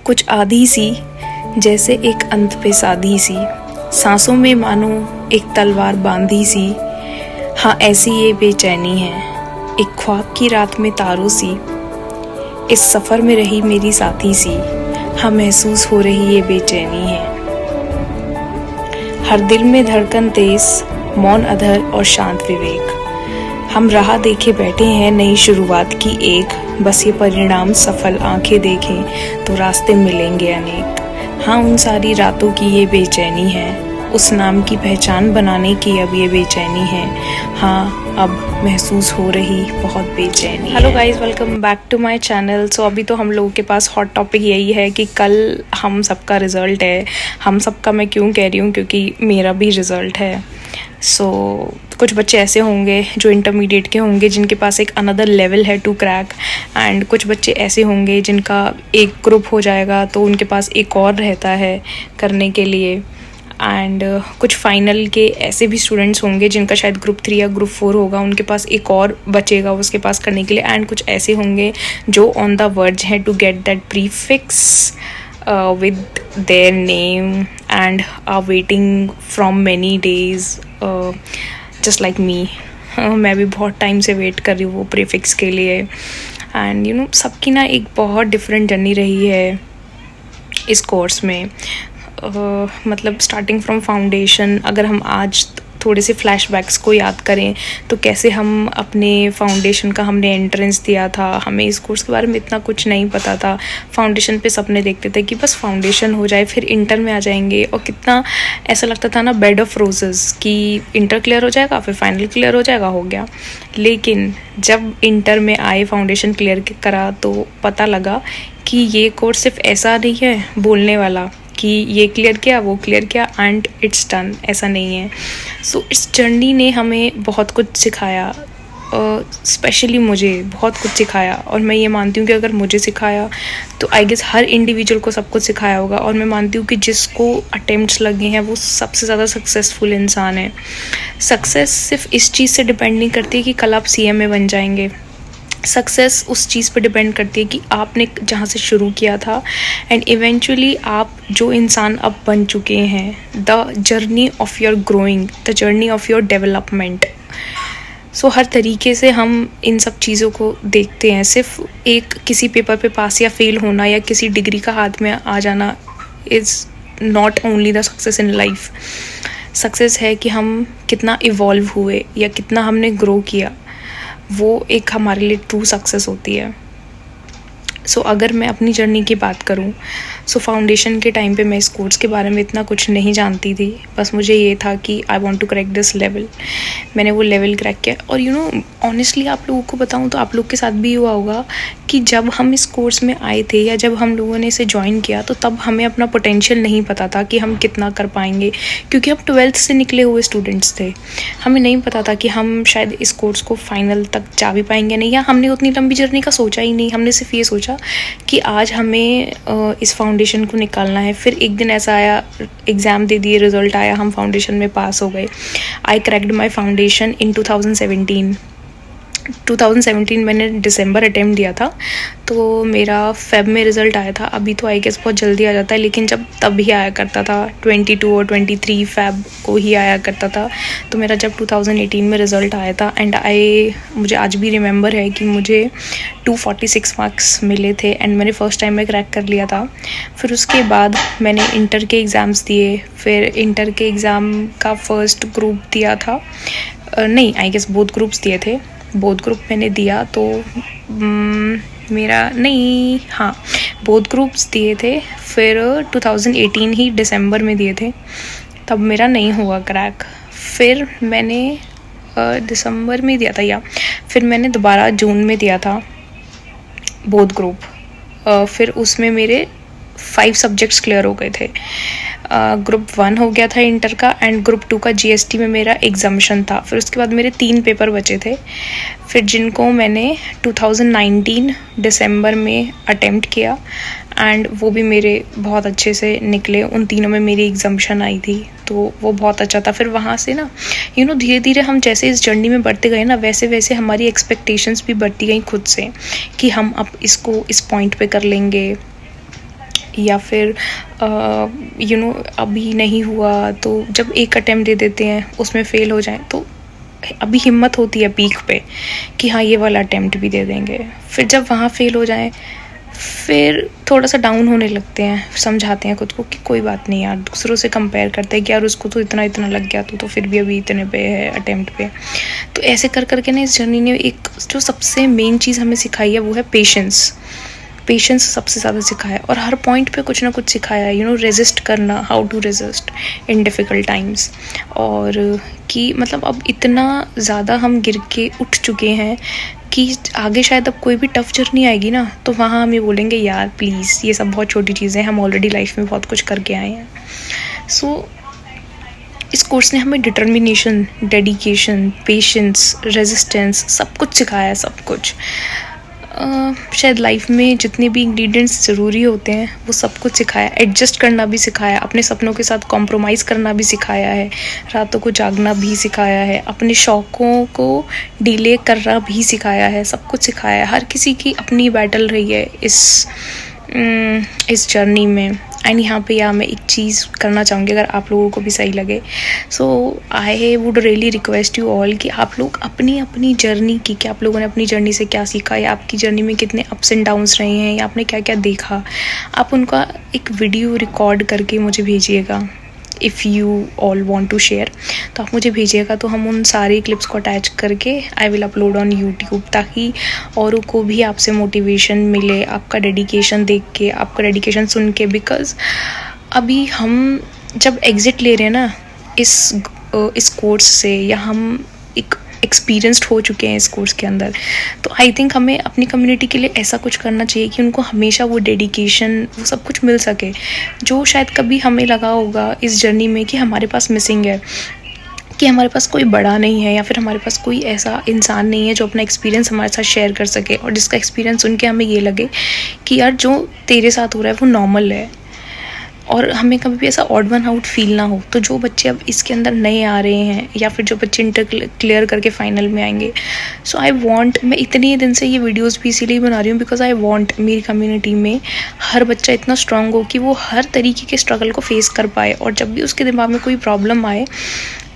कुछ आधी सी, जैसे एक अंत पे साधी सी, सांसों में मानो एक तलवार बांधी सी। हाँ, ऐसी ये बेचैनी है, एक ख्वाब की रात में तारों सी, इस सफ़र में रही मेरी साथी सी। हाँ, महसूस हो रही ये बेचैनी है। हर दिल में धड़कन तेज, मौन अधर और शांत विवेक। हम राह देखे बैठे हैं नई शुरुआत की एक, बस ये परिणाम सफल आंखें देखें तो रास्ते मिलेंगे अनेक। हाँ, उन सारी रातों की ये बेचैनी है, उस नाम की पहचान बनाने की अब ये बेचैनी है। हाँ, अब महसूस हो रही बहुत बेचैनी। Hello guys, welcome back to my channel. So अभी तो हम लोगों के पास हॉट टॉपिक यही है कि कल हम सबका रिज़ल्ट है। हम सबका मैं क्यों कह रही हूँ, क्योंकि मेरा भी रिज़ल्ट है। सो कुछ बच्चे ऐसे होंगे जो इंटरमीडिएट के होंगे जिनके पास एक अनदर लेवल है टू क्रैक, एंड कुछ बच्चे ऐसे होंगे जिनका एक ग्रुप हो जाएगा तो उनके पास एक और रहता है करने के लिए। एंड कुछ फाइनल के ऐसे भी स्टूडेंट्स होंगे जिनका शायद ग्रुप 3 या ग्रुप 4 होगा, उनके पास एक और बचेगा उसके पास करने के लिए। एंड कुछ ऐसे होंगे जो ऑन द वर्ज हैं to get that prefix with their name and are waiting from many days, just like me. मैं भी बहुत टाइम से वेट कर रही हूँ वो प्रीफिक्स के लिए। एंड यू नो, सबकी ना एक बहुत डिफरेंट जर्नी रही है इस कोर्स में। मतलब स्टार्टिंग फ्रॉम फाउंडेशन, अगर हम आज थोड़े से फ्लैशबैक्स को याद करें तो कैसे हम अपने फाउंडेशन का हमने एंट्रेंस दिया था। हमें इस कोर्स के बारे में इतना कुछ नहीं पता था। फाउंडेशन पे सपने देखते थे कि बस फाउंडेशन हो जाए फिर इंटर में आ जाएंगे, और कितना ऐसा लगता था ना, बेड ऑफ रोजेस, कि इंटर क्लियर हो जाएगा फिर फाइनल क्लियर हो जाएगा, हो गया। लेकिन जब इंटर में आए, फाउंडेशन क्लियर करा, तो पता लगा कि ये कोर्स सिर्फ ऐसा नहीं है बोलने वाला कि ये क्लियर किया वो क्लियर किया एंड इट्स डन, ऐसा नहीं है। सो इस जर्नी ने हमें बहुत कुछ सिखाया, स्पेशली मुझे बहुत कुछ सिखाया। और मैं ये मानती हूँ कि अगर मुझे सिखाया तो आई गेस हर इंडिविजुअल को सब कुछ सिखाया होगा। और मैं मानती हूँ कि जिसको अटेम्प्ट्स लगे हैं वो सबसे ज़्यादा सक्सेसफुल इंसान है। सक्सेस सिर्फ इस चीज़ से डिपेंड नहीं करती कि कल आप CMA बन जाएंगे। सक्सेस उस चीज़ पर डिपेंड करती है कि आपने जहाँ से शुरू किया था एंड इवेंचुअली आप जो इंसान अब बन चुके हैं, the journey of your growing, the journey of your development. So हर तरीके से हम इन सब चीज़ों को देखते हैं। सिर्फ एक किसी पेपर पे पास या फेल होना या किसी डिग्री का हाथ में आ जाना is not only the success in life. Success है कि हम कितना इवॉल्व हुए या कितना हमने ग्रो किया, वो एक हमारे लिए ट्रू सक्सेस होती है। सो अगर मैं अपनी जर्नी की बात करूं, सो फाउंडेशन के टाइम पे मैं इस कोर्स के बारे में इतना कुछ नहीं जानती थी। बस मुझे ये था कि I want to crack this level. मैंने वो लेवल क्रैक किया। और यू नो, ऑनेस्टली आप लोगों को बताऊं तो आप लोग के साथ भी हुआ होगा कि जब हम इस कोर्स में आए थे या जब हम लोगों ने इसे ज्वाइन किया तो तब हमें अपना पोटेंशियल नहीं पता था कि हम कितना कर पाएंगे, क्योंकि हम 12th से निकले हुए स्टूडेंट्स थे। हमें नहीं पता था कि हम शायद इस कोर्स को फाइनल तक जा भी पाएंगे नहीं, या हमने उतनी लंबी जर्नी का सोचा ही नहीं। हमने सिर्फ ये सोचा कि आज हमें इस फाउंडेशन को निकालना है। फिर एक दिन ऐसा आया, एग्ज़ाम दे दिए, रिज़ल्ट आया, हम फाउंडेशन में पास हो गए। आई क्रैक्ड माई फाउंडेशन इन 2017 मैंने दिसंबर अटेम्प्ट दिया था, तो मेरा फेब में रिज़ल्ट आया था। अभी तो आई गेस बहुत जल्दी आ जाता है, लेकिन जब तब ही आया करता था, 22 और 23 फेब को ही आया करता था। तो मेरा जब 2018 में रिज़ल्ट आया था एंड मुझे आज भी रिमेंबर है कि मुझे 246 मार्क्स मिले थे एंड मैंने फ़र्स्ट टाइम में क्रैक कर लिया था। फिर उसके बाद मैंने इंटर के एग्ज़ाम्स दिए। फिर इंटर के एग्ज़ाम का फर्स्ट ग्रुप दिया था, नहीं आई गेस बोथ ग्रुप्स दिए थे। बोथ ग्रुप मैंने दिया तो मेरा नहीं, हाँ, बोथ ग्रुप्स दिए थे। फिर 2018 ही दिसंबर में दिए थे, तब मेरा नहीं हुआ क्रैक। फिर मैंने दिसंबर में दिया था, या फिर मैंने दोबारा जून में दिया था बोथ ग्रुप। फिर उसमें मेरे 5 सब्जेक्ट्स क्लियर हो गए थे। ग्रुप 1 हो गया था इंटर का, एंड ग्रुप 2 का GST में मेरा एग्जामिशन था। फिर उसके बाद मेरे 3 पेपर बचे थे, फिर जिनको मैंने 2019 दिसंबर में अटेम्प्ट किया एंड वो भी मेरे बहुत अच्छे से निकले। उन तीनों में मेरी एग्जामिशन आई थी, तो वो बहुत अच्छा था। फिर वहाँ से ना यू नो, धीरे धीरे हम जैसे इस जर्नी में बढ़ते गए ना, वैसे वैसे हमारी एक्सपेक्टेशंस भी बढ़ती गई खुद से कि हम अब इसको इस पॉइंट पे कर लेंगे, या फिर अभी नहीं हुआ तो जब एक अटेम्प्ट दे देते हैं उसमें फ़ेल हो जाएं तो अभी हिम्मत होती है पीक पे कि हाँ ये वाला अटेम्प्ट भी दे देंगे। फिर जब वहाँ फ़ेल हो जाएं फिर थोड़ा सा डाउन होने लगते हैं, समझाते हैं खुद को कि कोई बात नहीं यार, दूसरों से कंपेयर करते हैं कि यार उसको तो इतना इतना लग गया, तो फिर भी अभी इतने पे है अटेम्प्ट पे। तो ऐसे कर करके ना इस जर्नी ने एक जो सबसे मेन चीज़ हमें सिखाई है वो है पेशेंस। पेशेंस सबसे ज़्यादा सिखाया है और हर पॉइंट पे कुछ ना कुछ सिखाया है, रेजिस्ट करना, how to resist in difficult times. और कि मतलब अब इतना ज़्यादा हम गिर के उठ चुके हैं कि आगे शायद अब कोई भी टफ़ जर्नी आएगी ना तो वहाँ हम ये बोलेंगे यार प्लीज़ ये सब बहुत छोटी चीज़ें हैं, हम ऑलरेडी लाइफ में बहुत कुछ करके आए हैं। सो इस कोर्स ने हमें डिटर्मिनेशन, डेडिकेशन, पेशेंस, रेजिस्टेंस सब कुछ सिखाया है, सब कुछ। शायद लाइफ में जितने भी इंग्रेडिएंट्स ज़रूरी होते हैं वो सब कुछ सिखाया, एडजस्ट करना भी सिखाया, अपने सपनों के साथ कॉम्प्रोमाइज़ करना भी सिखाया है, रातों को जागना भी सिखाया है, अपने शौक़ों को डिले करना भी सिखाया है, सब कुछ सिखाया है। हर किसी की अपनी बैटल रही है इस जर्नी में। एंड यहाँ पे मैं एक चीज़ करना चाहूँगी अगर आप लोगों को भी सही लगे। So I would really request you all कि आप लोग अपनी अपनी जर्नी की, कि आप लोगों ने अपनी जर्नी से क्या सीखा या आपकी जर्नी में कितने अप्स एंड डाउन्स रहे हैं या आपने क्या क्या देखा, आप उनका एक वीडियो रिकॉर्ड करके मुझे भेजिएगा। If you all want to share तो आप मुझे भेजिएगा, तो हम उन सारे क्लिप्स को अटैच करके I will upload on YouTube, ताकि औरों को भी आपसे मोटिवेशन मिले, आपका डेडिकेशन देख के, आपका डेडिकेशन सुन के। बिकॉज़ अभी हम जब एग्ज़िट ले रहे हैं ना इस कोर्स से, या हम एक एक्सपीरियंस्ड हो चुके हैं इस कोर्स के अंदर, तो आई थिंक हमें अपनी कम्युनिटी के लिए ऐसा कुछ करना चाहिए कि उनको हमेशा वो डेडिकेशन, वो सब कुछ मिल सके जो शायद कभी हमें लगा होगा इस जर्नी में कि हमारे पास मिसिंग है, कि हमारे पास कोई बड़ा नहीं है या फिर हमारे पास कोई ऐसा इंसान नहीं है जो अपना एक्सपीरियंस हमारे साथ शेयर कर सके और जिसका एक्सपीरियंस सुन के हमें ये लगे कि यार जो तेरे साथ हो रहा है वो नॉर्मल है, और हमें कभी भी ऐसा ऑड वन आउट फील ना हो। तो जो बच्चे अब इसके अंदर नए आ रहे हैं या फिर जो बच्चे इंटर क्लियर करके फाइनल में आएंगे, सो आई वांट, मैं इतने दिन से ये वीडियोस भी इसीलिए बना रही हूँ बिकॉज आई वांट मेरी कम्युनिटी में हर बच्चा इतना स्ट्रांग हो कि वो हर तरीके के स्ट्रगल को फेस कर पाए, और जब भी उसके दिमाग में कोई प्रॉब्लम आए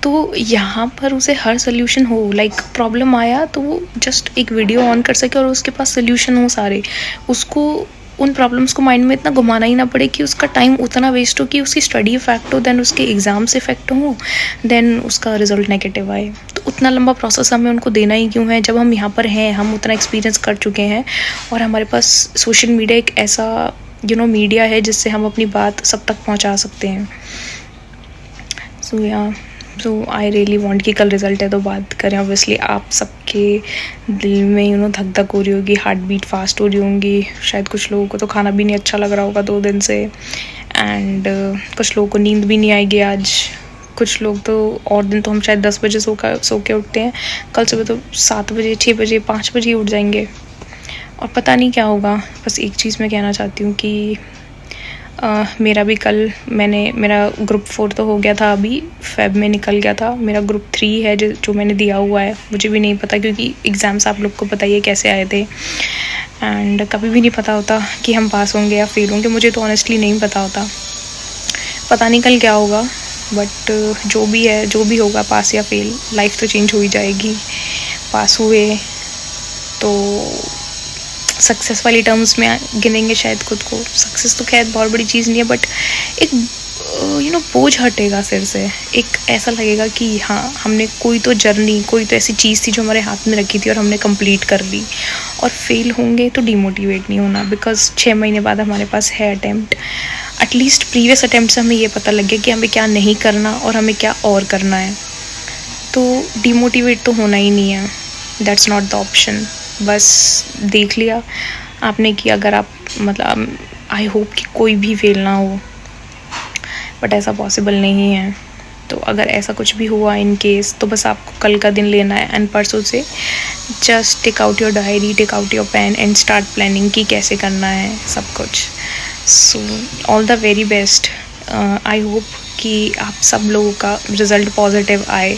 तो यहाँ पर उसे हर सोल्यूशन हो। लाइक प्रॉब्लम आया तो वो जस्ट एक वीडियो ऑन कर सके और उसके पास सोल्यूशन हो सारे, उसको उन प्रॉब्लम्स को माइंड में इतना घुमाना ही ना पड़े कि उसका टाइम उतना वेस्ट हो कि उसकी स्टडी इफेक्ट हो, देन उसके एग्ज़ाम्स इफेक्ट हो, देन उसका रिजल्ट नेगेटिव आए। तो उतना लंबा प्रोसेस हमें उनको देना ही क्यों है, जब हम यहाँ पर हैं, हम उतना एक्सपीरियंस कर चुके हैं और हमारे पास सोशल मीडिया एक ऐसा मीडिया है जिससे हम अपनी बात सब तक पहुँचा सकते हैं। सो आई रियली वांट कि कल रिज़ल्ट है तो बात करें। ऑब्वियसली आप सबके दिल में धक धक हो रही होगी, हार्ट बीट फास्ट हो रही होंगी, शायद कुछ लोगों को तो खाना भी नहीं अच्छा लग रहा होगा 2 दिन से, एंड कुछ लोगों को नींद भी नहीं आएगी आज, कुछ लोग तो और दिन तो हम शायद 10 बजे सो के उठते हैं, कल सुबह तो 7 बजे, 6 बजे, 5 बजे उठ जाएंगे और पता नहीं क्या होगा। बस एक चीज़ मैं कहना चाहती हूँ कि मेरा भी कल मेरा ग्रुप 4 तो हो गया था, अभी फेब में निकल गया था, मेरा ग्रुप 3 है जो मैंने दिया हुआ है। मुझे भी नहीं पता क्योंकि एग्ज़ाम्स आप लोग को पता ही है कैसे आए थे, एंड कभी भी नहीं पता होता कि हम पास होंगे या फेल होंगे। मुझे तो ऑनेस्टली नहीं पता होता, पता नहीं कल क्या होगा, बट जो भी है, जो भी होगा, पास या फेल, लाइफ तो चेंज हो ही जाएगी। पास हुए तो सक्सेस वाली टर्म्स में गिनेंगे शायद खुद को। सक्सेस तो खैर बहुत बड़ी चीज़ नहीं है, बट एक बोझ हटेगा सिर से, एक ऐसा लगेगा कि हाँ हमने कोई तो जर्नी, कोई तो ऐसी चीज़ थी जो हमारे हाथ में रखी थी और हमने कंप्लीट कर ली। और फेल होंगे तो डिमोटिवेट नहीं होना, बिकॉज 6 महीने बाद हमारे पास है अटैम्प्ट। एटलीस्ट प्रीवियस अटैम्प्ट से हमें ये पता लग गया कि हमें क्या नहीं करना और हमें क्या और करना है, तो डिमोटिवेट तो होना ही नहीं है, दैट्स नॉट द ऑप्शन। बस देख लिया आपने कि अगर आप मतलब आई होप कि कोई भी फेल ना हो, बट ऐसा पॉसिबल नहीं है। तो अगर ऐसा कुछ भी हुआ इन केस, तो बस आपको कल का दिन लेना है एंड परसों से just take out your diary, take out your pen and start planning कि कैसे करना है सब कुछ। So all the very best. I hope कि आप सब लोगों का रिज़ल्ट पॉजिटिव आए।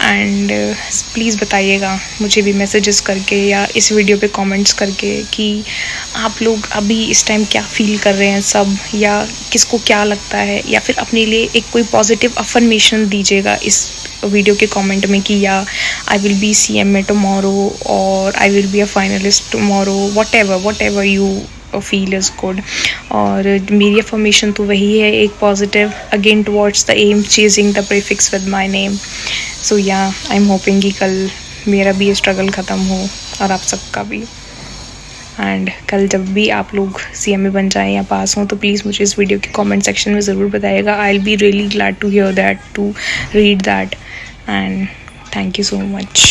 एंड प्लीज़ बताइएगा मुझे भी मैसेजेस करके या इस वीडियो पे कमेंट्स करके कि आप लोग अभी इस टाइम क्या फ़ील कर रहे हैं सब, या किसको क्या लगता है, या फिर अपने लिए एक कोई पॉजिटिव अफर्मेशन दीजिएगा इस वीडियो के कमेंट में कि yeah I will be CMA tomorrow और I will be a finalist tomorrow, whatever you feel is good. और मेरी अफर्मेशन तो वही है, एक positive again towards the aim chasing the prefix with my name. So yeah I am hoping कि कल मेरा भी स्ट्रगल ख़त्म हो और आप सबका भी। एंड कल जब भी आप लोग CMA बन जाएं या पास हों तो प्लीज़ मुझे इस वीडियो के कमेंट सेक्शन में ज़रूर बताइएगा। I will be really glad to hear that, to read that. And thank you so much.